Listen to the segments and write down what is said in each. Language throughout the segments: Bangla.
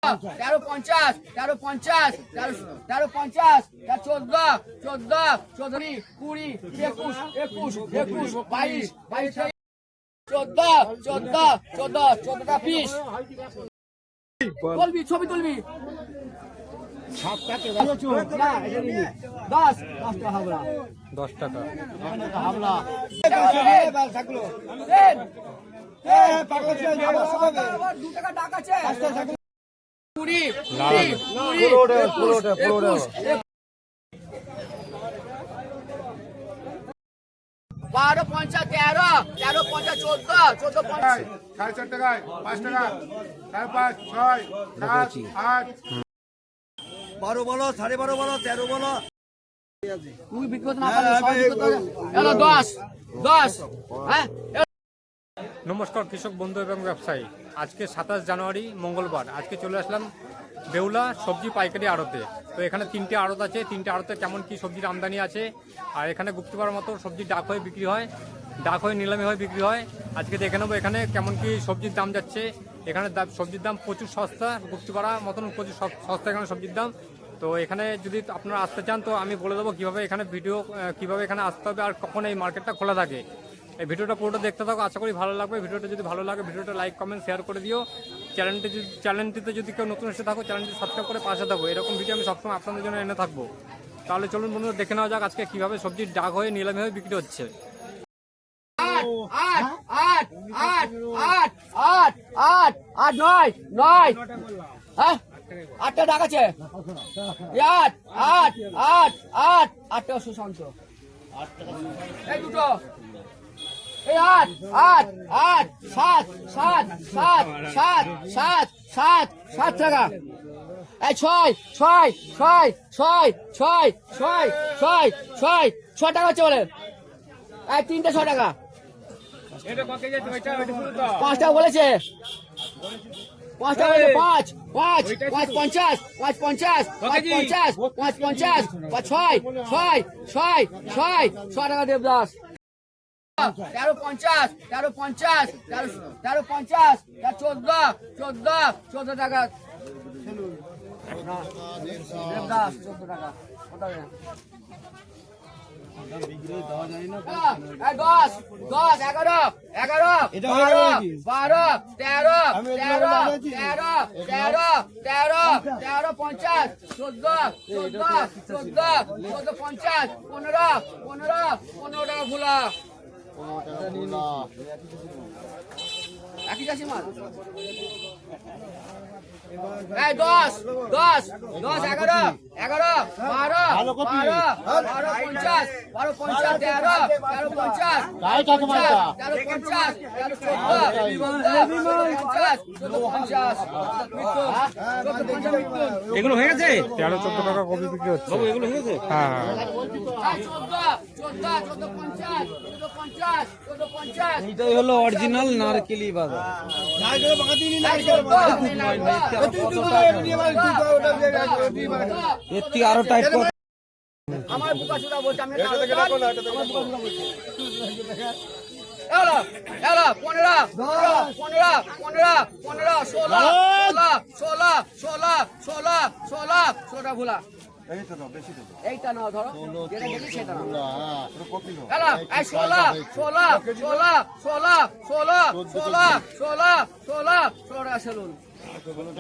1350, 1350, 1350, 14, 14, 14, 20, 21, 21, 22, 22, 14, 14, 14, 14টা পিস তুলবি, ছবি তুলবি। 10 হাবলা, 10 টাকা। হাবলা ডাক আছে 20, 12, 50, 13, 13, 50, 14, 14, 50, 4.5 টাকায় 5 টাকা 5.5, 6, 7, 8, 12 বলো, 12.5 বলো, 13 বলো। তুই বিক্রি করতে না পারলে সবাই বিক্রি করতে হবে। 10, 10, হ্যাঁ। নমস্কার কৃষক বন্ধু এবং ব্যবসায়ী। আজকে 27 জানুয়ারি মঙ্গলবার। আজকে চলে আসলাম বেউলা সবজি পাইকারি আড়তে। তো এখানে 3টে আড়ত আছে। 3টে আড়তে কেমন কি সবজির আমদানি আছে, আর এখানে গুপ্তবার মতো সবজি ডাক হয়ে বিক্রি হয়, ডাক হয়ে নিলামি হয়ে বিক্রি হয়। আজকে দেখে নেবো এখানে কেমন কি সবজির দাম যাচ্ছে। এখানে সবজির দাম প্রচুর সস্তা, গুপ্তপাড়া মতন প্রচুর সস্তা এখানে সবজির দাম। তো এখানে যদি আপনারা আসতে চান তো আমি বলে দেবো কীভাবে এখানে কীভাবে এখানে আসতে হবে আর কখন এই মার্কেটটা খোলা থাকে। এই ভিডিওটা পুরোটা দেখতে থাকো, আশা করি ভালো লাগবে। ভিডিওটা যদি ভালো লাগে ভিডিওটা লাইক কমেন্ট শেয়ার করে দিও। চ্যানেলটিতে যদি কেউ নতুন এসে থাকো চ্যানেলটি সাবস্ক্রাইব করে পাশে থাকো। এরকম ভিডিও আমি সবসময় আপনাদের জন্য এনে থাকবো। তাহলে চলুন বন্ধুরা দেখে নেওয়া যাক আজকে কীভাবে সবজির ডাক হয়ে নিলামি হয়ে বিক্রি হচ্ছে। 8, 8, 8, 8, 8, 8, 8, 8, 9, 9, হ্যাঁ 8টা ডাক আছে 8, 8, 8, 8, 8টা সুশান্ত, এই দুটো, এই 8, 8, 8, 7, 7, 7, 7, 7, 7, 7 টাকা, এই 6, 6, 6, 6, 6, 6, 6, 6, 6 টাকা হচ্ছে বলে, এই 3টে 6 টাকা, 5 টাকা বলেছে, 5 টাকা বলেছে, 5, 5, 5, 50, 5, 50, 5, 50, 5, 50, 6, 6, 6, 6, 6 টাকা দেবদাস, 1350, 1350, 1350, 14, 14, 14 টাকা দেবদাস, 14 টাকা, 10, 10, 11, 11, 12, 12, 13, 13, 13, 13, 13, 13, 50, 14, 14, 14, 14, 50, 15, 15, 15 টাকা ভুলা, একই চাষি মাল, 10, 10, 10, 11, 11, 12, 12, 12, 50, 12, 50, 13, 13, 50, 13, 50, 13, 14, এগুলো হয়ে গেছে? 13-14 টাকা কপি বিক্রি হচ্ছে। এগুলো হয়ে গেছে? হ্যাঁ, 14, 14, 50, 50, 50, এটাই হলো অরিজিনাল নারকেলি বাজার। এর থেকে আরো টাইট আমার বুকা চুরা বলছে, আমি 15, 15, 16, 16 ভুলা, এইটা নাও ধরো, যেটা দেখি সেটা নাও, 16, 16, 16, 16, 16, 16, 16, 16 টাকা সেলুন, 16,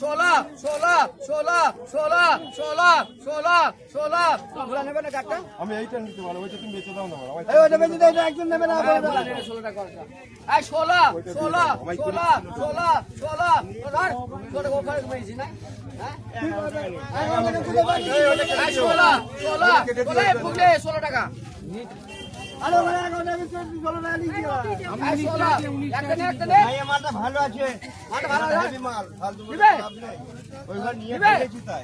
16, 16, 16, 16, 16, 16 ভুলা নেবে না কাকটা, আমি এইটা নিতে পারবো, ওইটা তুমি বেঁচে দাও না, ওটা বেঁচে দেয় একজন নেবে না। 16 টাকা, 16, 16, 16, 16, 16 ধর, 16 ওখানে ঘুমিয়েছি না, হ্যাঁ 16, 16, ফুটে 16 টাকা, ভালো আছে,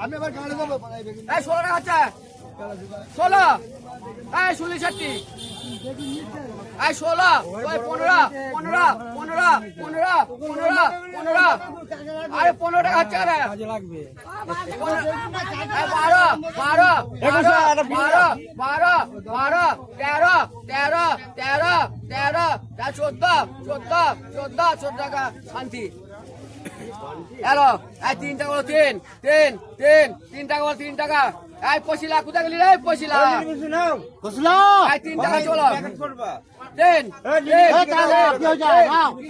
আমি আবার গাড়ি দেবো 16 টাকা আছে, 16, 40 60, 16, 15, 15, 15, 15, 15, 15, আরে 15 টাকা হচ্ছে, 12, 12, 12, 12, 13, 13, 14, 14 টাকা শান্তি, এলো এই 3 টাকা বলো, 3 টাকা বলো, 3 টাকা। এই পশিলা কোথায় গেলি রে পশিলা? এই 3 টাকা চলো, 3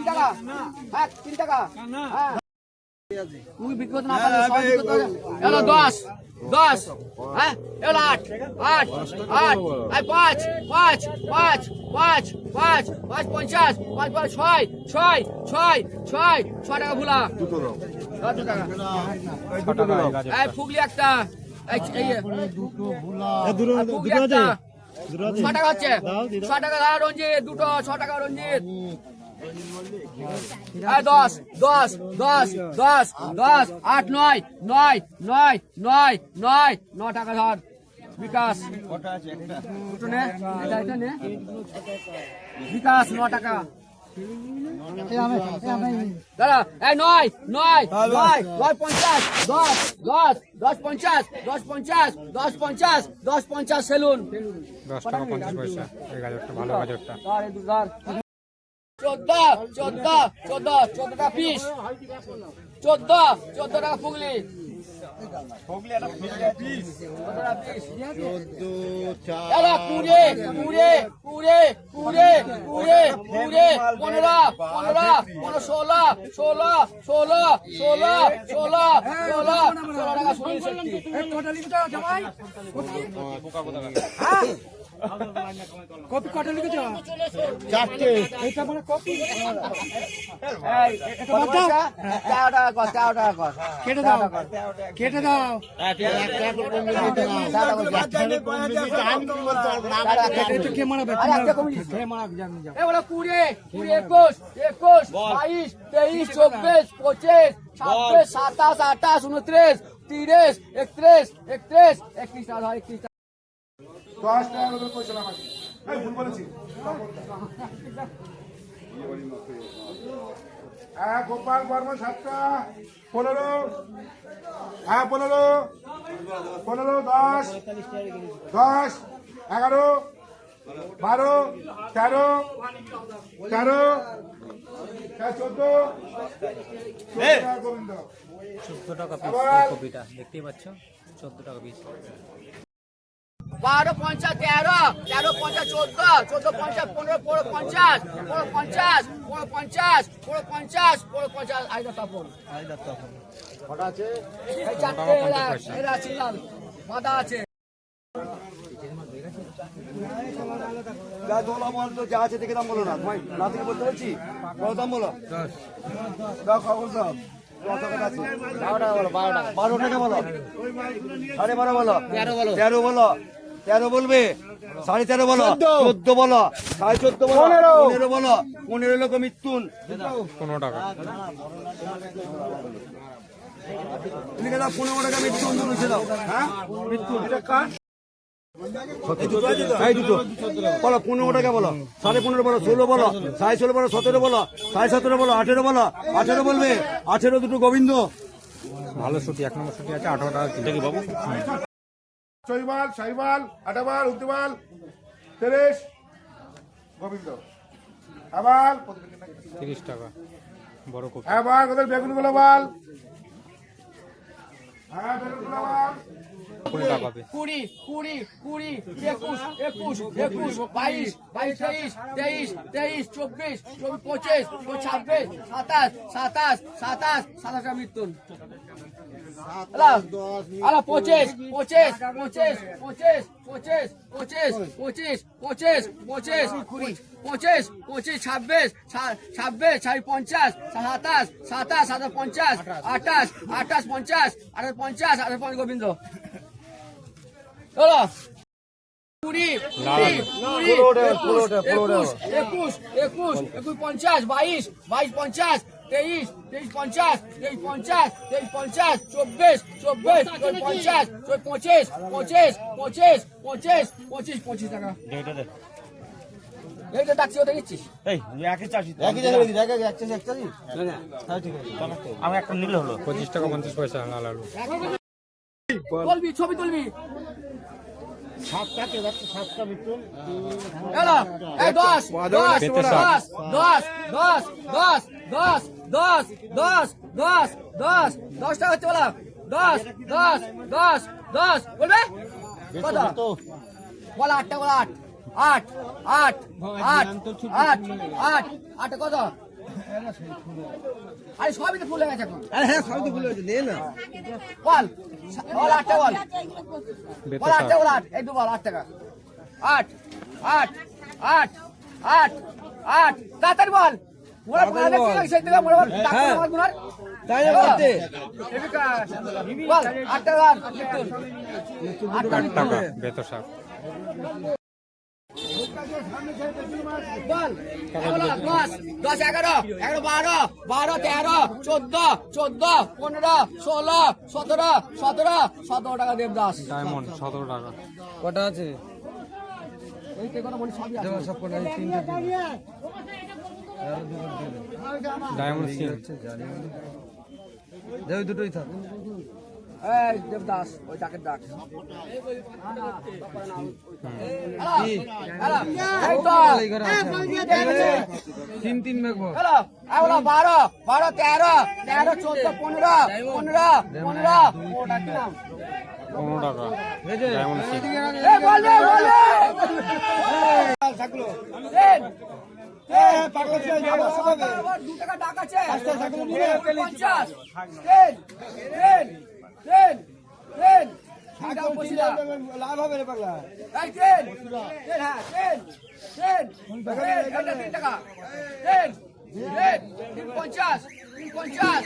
টাকা, হ্যাঁ 3 টাকা, হ্যাঁ তুমি বিক্রি করতে না পারলে সব বিক্রি করতে হবে। এলো 10, হ্যাঁ এলো 8, এই 5, 50, 6 টাকা ভুলা, 2 টাকা। এই ফুগলি একটা, এই ফুগলি একটা 6 টাকা হচ্ছে, 6 টাকা রঞ্জিত দুটো, 6 টাকা রঞ্জিত। 10, 8, 9 টাকা ধর বিকাশ, দুটো নে, এটা নে বিকাশ 9 টাকা। দাদা এই 9, 10, 50 সেলুন 10 টাকা 50 পয়সা এই গাজরটা, ভালো গাজরটা। 14 টাকা পিস, 14 টাকা ফুগলি, এলা 20, 16 টাকা সুনীল শেট্টি। কপি কটা লিখেছ? 4টে। এটা মানে কপি। এই 13 টাকা কর, 13 টাকা কর, কেটে দাও, কেটে দাও। এটা কে মারাবে? কে মারাবে? জানি যাও। এবারে 20, 21, 22, 23, 24, 25, 26, 27, 28, 29, 30, 31, 31 টাকা ধর, 31 টাকা। 10 টাকা করে পয়সা আমাকে। এই ভুল বলেছি। গোপাল বর্মা 7 টা, 15, 15, 10, 11, 12, 13, 14, 14 টাকা পিস কপিটা দেখতেই পাচ্ছ, 14 টাকা পিস। 12, 50, 13, 13, 50, 14, 14, 50, 15, 50, 50, আইদা তাপন। কটা আছে? এই 4টে, এরা আছে লাল, মাদা আছে। যা আছে দেখে দাম বলো না, তোমায় না থেকে বলতে বলছি, কত দাম বলো? 10 খবর দাও। 12 টাকা বলো, 12 টাকা বলো, 12.5 বলো, 13 বলো, 13 বলবে, 13.5 বলো, 14 বলো, 14.5 বলো, 15 বলো, 15 লোক মৃত্যুন 15 টাকা। লিখে দাও 15 টাকা মৃত্যুন লিখে দাও। হ্যাঁ মৃত্যুন এটা কার? এই দুটো বলো, 15 টাকা বলো, 15.5 বলো, 16 বলো, 16.5 বলো, 17 বলো, 17.5 বলো, 18 বলো, 18 বলবে, 18 দুটো গোবিন্দ। ভালো ছুটি, 1 নম্বর ছুটি আছে 18 টাকা কিলো বাবু। শৈবাল, সাইবাল, আটাবাল, উদ্দিবাল, 30, গোবিন্দ। আবার 30 টাকা বড় কপি। আবার ওদের বেগুন গুলো বাল, হ্যাঁ বেগুন গুলো বাল, 20 টাকা পাবে। 20, 21, 22, 23, 24, 25, 27, 27, 25, 26, 27, 27 মৃত্যুন। 25, 26, 27, 28, 29, 30, 31, 32, 33, 34, 35, 36, 37, 38, 39, 40, 27, 50, 28, 50 গোবিন্দ। 20, 21, 21, 50, 22, 50, 23, 50, 24, 25 টাকা। এইটা ডাকছি, ওটা দিচ্ছিস? আমি একটা নিলে হলো 25 টাকা 50 পয়সা লাল আলু। তুলবি, ছবি তুলবি। এলো এই 10 10 বেতে 10 ষাট। 10 10 10 10 10 10 10 10 10 টাকা হচ্ছে বলো 10 10 10 10 বলবে কত বল 8 টাকা বল 8 8 8 8 8 8 কত আরে সবই তো ফুল হয়ে গেছে এখন আরে হ্যাঁ সবই তো ভুলে গেছে, দে না। বল বল 8 টাকা বল বেতে বল 8 ষাট। টাকা বল 8 এই দু বল 8 টাকা 8 8 8 8 8 তাড়াতাড়ি বল মোরা বল সেই থেকে মোরা বল ডাক্তার বল মোরা তাই না করতে? বল 8 টাকা বল 8 টাকা বেতে ষাট। বল 10 10 11 11 12 12 13 14 14 15 16 17 17 17 টাকা দেবদাস ডায়মন্ড 17 টাকা। কটা আছে? এই তে কথা মনে সবই আছে সব কটা আছে, তিনটে দিন। ডায়মন্ড সিং দে, ওই দুটোই থাক। এই দেবদাস ওই ডাকের ডাক এই তো এই ঘরে আছে। তিন তিন মেঘ হ্যালো এগুলো 12 12 13 13 14 15 15 15 ওটা কি নাম 15 টাকা ডায়মন্ড সিং। এই বল রে বল রে দেন পাগল ছে যাবো সবে 2 টাকা ডাক আছে 50 দেন দেন দেন দেন দাও পয়সা লাভ হবে রে পাগলা। এই দেন দেন হ্যাঁ দেন দেন দেন এটা 3 টাকা দেন দেন 50 50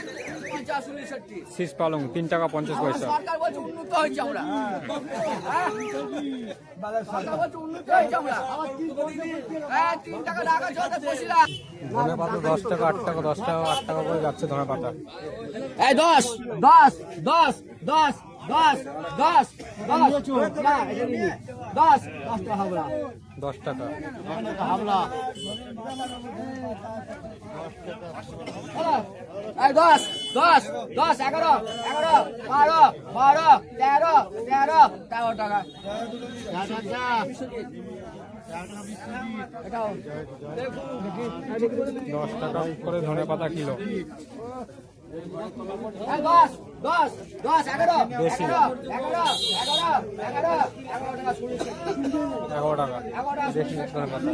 50 69 শীষ পালং 3 টাকা 50 পয়সা। সরকার বলছে উন্নত হয়েছে আমরা হ্যাঁ? সরকার বলছে উন্নত হয়েছে আমরা হ্যাঁ 3 টাকা টাকা চলতে বসিলা ধনে পাতা 10 টাকা 8 টাকা 10 টাকা 8 টাকা করে যাচ্ছে ধনে পাতা। এই 10 10 10 10 10 10 10 না এটা নিবি 10 10 টাকা হাবলা 10 টাকা হাবলা এই 10 10 10 11 11 12 12 13 13 13 টাকা এটাও 10 টাকা করে ধনে পাতা কিলো। এই 10 10 10 11 বেশি। 11 11 11 11 টাকা শুনেছি 11 টাকা বেশি ধনে পাতা।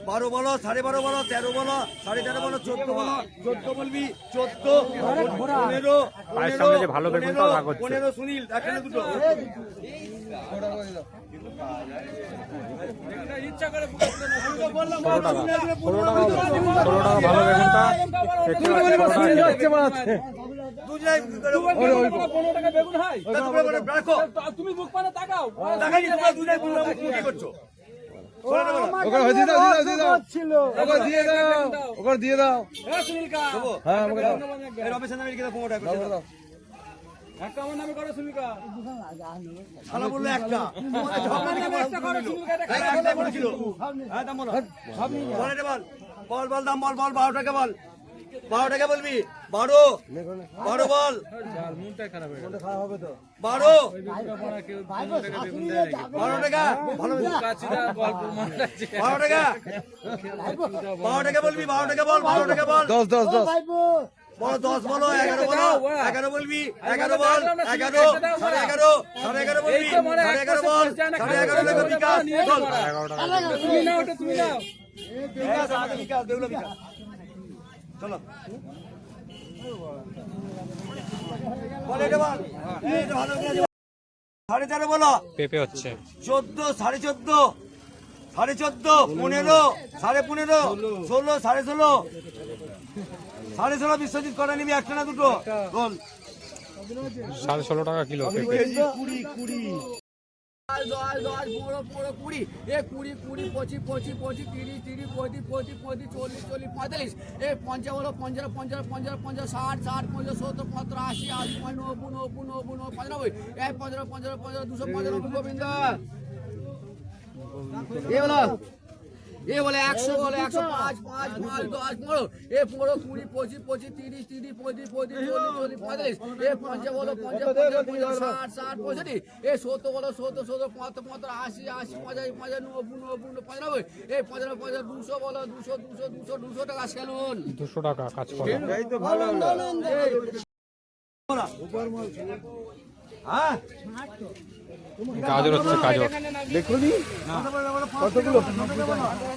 12 বলো, 12.5 বলো, 13 বলো, 13.5 বলো, 14 বলো, 14 বলবি, 14, 15, পায়ের সামনে যে ভালো বেগুনটা ভাগ হচ্ছে। 15 সুনীল, এখানে দুটো। 16 টাকা 16 টাকা ভালো বেগুনটা একটু 16 টাকা কিলো। দুজনাই করে রাখো। তুমি মুখ পানে তাকাও দেখাইনি তোমরা দুজনাই কি করছো? ওকে দিয়ে দাও ওকে দিয়ে দাও ওকে দিয়ে দাও সুনীলকা হ্যাঁ আমাকে দাও এই রমেশের নামে লিখে দাও, 15 টাকা করে দাও। একটা আমার নামে করো সুনীলকা শালা বললো একটা। আমার নামে একটা করো সুনীলকা এটা একটা বলেছিল। হ্যাঁ দাম বলো। বল এটা বল। বল বল দাম বল বল 12 টাকা বল। 12 টাকা বলবি। 12 12 বল। 12 12 টাকা ভালো 12 টাকা 12 টাকা বলবি 12 টাকা বল 12 টাকা বল 10 10 10 বলো 10 বলো 11 বলো 11 বলবি 11 বল 11 11.5 11.5 বলবি 11.5 বল 11.5 টাকা বিকাশ বল 11 টাকা তুমি নাও ওটা তুমি নাও বিকাশ আগে বিকাশ দেউলা বিকাশ চলো বল এটা বল এই যে ভালো করে 13.5 বলো পেঁপে হচ্ছে 14 14.5 14.5 15 15.5 16 16.5 16.5 বিশ্বজিৎ করা নিবি একটা না দুটো বল 16.5 টাকা কিলো পেঁপে। 20 10 পুরো পুরো 20 এ 20 20 25 25 25 30 30 35 35 40 40 45 এ 50 হলো 50 50 50 50 60 60 50 70 70 80 80 90 90 90 95 এ 15 15 15 215 গোবিন্দ এ হলো এ বলে 100 বলে 105 5 5 10 15 এ 15 20 25 25 30 30 35 35 40 40 45 এ 50 বলো 50 50 60 60 65 এ 70 বলো 70 70 75 75 80 80 85 85 90 90 95 এ 95 95 200 বলো 200 200 200 200 টাকা সেলুন 200 টাকা কাজ করে হ্যাঁ গাজর হচ্ছে গাজর দেখুনি কতগুলো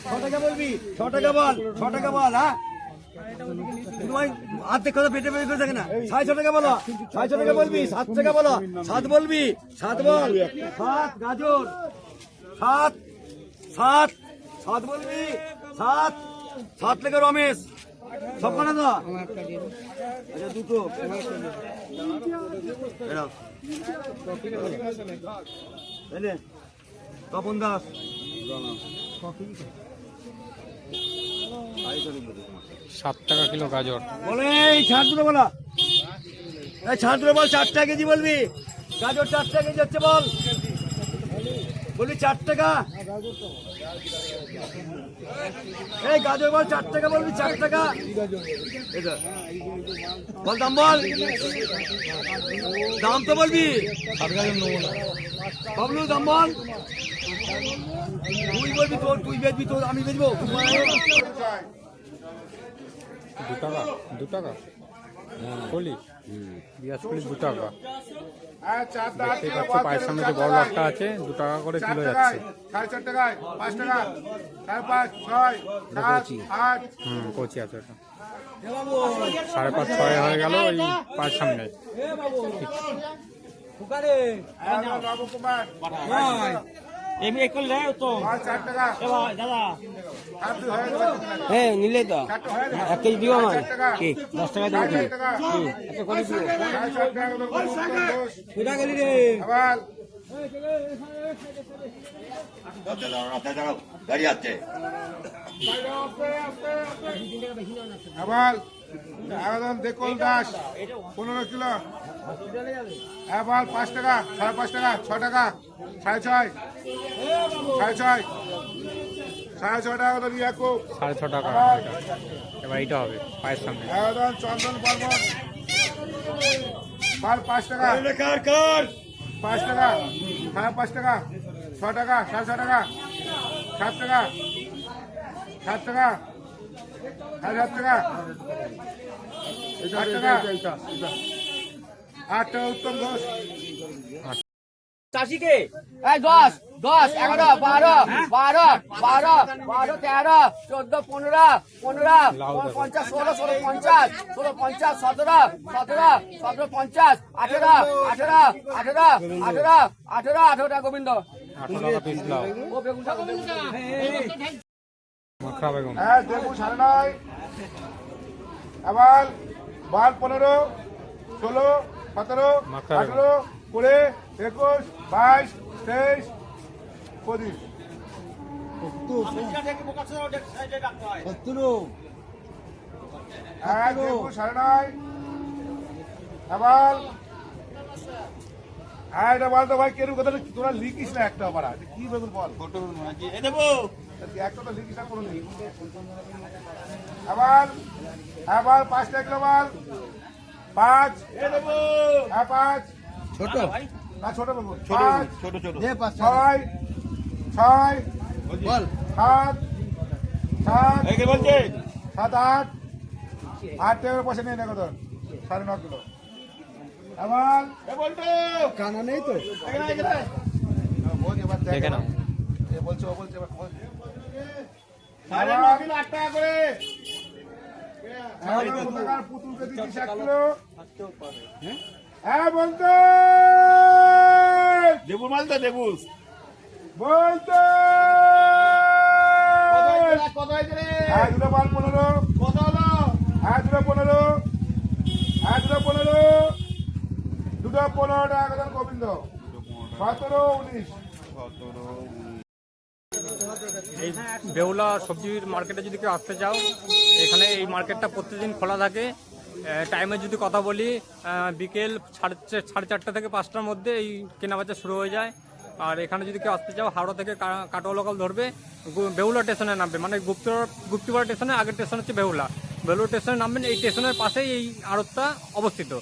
6 টাকা বলবি 6 টাকা বল 6 টাকা বল হ্যাঁ তোমার আর্ধেক কথা পেটে পেটে করে থাকে না 6.5 টাকা বলো 6.5 টাকা বলবি 7 টাকা বলো 7 বলবি 7 বল 7 গাজর 7 7 7 বলবি 7 7 টাকা রমেশ সব কটা তো আচ্ছা দুটো এরাও এনে তপন দাস 7 টাকা কিলো গাজর বলে এই ছাড় দুটো বলো এই ছাড় দুটো বল 4 টাকা কেজি বলবি গাজর 4 টাকা কেজি হচ্ছে বল বলবি 4 টাকা এই গাজর বল 4 টাকা বলবি 4 টাকা এটা বল দাম বল দাম তো বলবি বাবলু দাম বল তুই বলবি তোর তুই বেচবি তোর আমি বেচবো 2 টাকা 2 টাকা কলি পেঁয়াজ কলি 2 টাকা দেখতেই পাচ্ছ পায়ের সামনে যে বড় লটটা আছে 2 টাকা করে কিলো যাচ্ছে 4.5 টাকায় 5 টাকা 5.5 6 7 8 কচি আছে ওটা 5.5 6 হয়ে গেল এই পায়ের সামনে নবকুমার এমনি এক করলে তো 4 টাকা দাদা আর তুই হয়ে গেল হ্যাঁ নিলে তো 1 কেজি দিও আমার 4 কি 10 টাকা দিও কি টাকা একটা করে দিও 4 টাকা কোথা গেলি রে আবার গাড়ি আছে আবার আবেদন দেখল দাস 15 কিলো আবার 5 টাকা 5.5 টাকা 6 টাকা 6.5 6.5 6.5 টাকা তো ইয়াকুব 6.5 টাকা এটা। এবার এইটা হবে পায়ের সামনে আবেদন চন্দন বর্মন 5 টাকা কার কার 5 টাকা 5.5 টাকা 6 টাকা 6.5 টাকা 7 টাকা 7 টাকা 7 টাকা 8 টাকা 8 টাকা উত্তম ঘোষ চাষিকে এই 10 10 11 12 12 12 12 13 14 15 15 50 16 16 50 16 50 17 17 17 50 18 18 18 18 18 18 টাকা গোবিন্দ 8 টাকা পিস লাও ও বেগুনটা গোবিন্দ মাখরা বেগুন হ্যাঁ দেখুন 9.5 আবার 12 15 16 17 মাখা 18 20 21 22 23 25 হ্যাঁ দেখুন 9.5 আবার হ্যাঁ এটা বলতো ভাই কেরু কথা তোরা লিখিস না একটা আবার কি বেগুন বল একটা তো লিখিস না কোনো নেই আবার আবার 5 টাকা কিলো মাল 5 হ্যাঁ 5 ছোট না ছোট বেগুন ছোট ছোট 6 6 বল 7 7 কে বলছে 7 8 8 টাকার পয়সা নেই না কত 9.5 কিলো আবার বলতো কানা নেই তো বল এবার দেখে নাও এ বলছে ও বলছে এবার 9.5 কিলো 8 টাকা করে পুতুলকে দিচ্ছিস 1 কিলো হ্যাঁ বলতো দেবু মাল তো দেবু বলতো কত হয়েছে রে হ্যাঁ দুটো মাল 15 কত হলো হ্যাঁ দুটো 15 হ্যাঁ দুটো 15 দুটো 15 টাকা করে গোবিন্দ 17 19 এই বেহুলা সবজির মার্কেটে যদি কেউ আসতে চাও এখানে এই মার্কেটটা প্রতিদিন খোলা থাকে টাইমে যদি কথা বলি বিকেল 4:30 থেকে 5টার মধ্যে এই কেনাবেচা শুরু হয়ে যায় আর এখানে যদি কেউ আসতে চাও হাওড়া থেকে কাটোয়া লোকাল ধরবে, বেহুলা স্টেশনে নামবে, মানে গুপ্তিপাড়া স্টেশনে আগের স্টেশন হচ্ছে বেহুলা স্টেশনে নামবেন। এই স্টেশনের পাশেই এই আড়তটা অবস্থিত।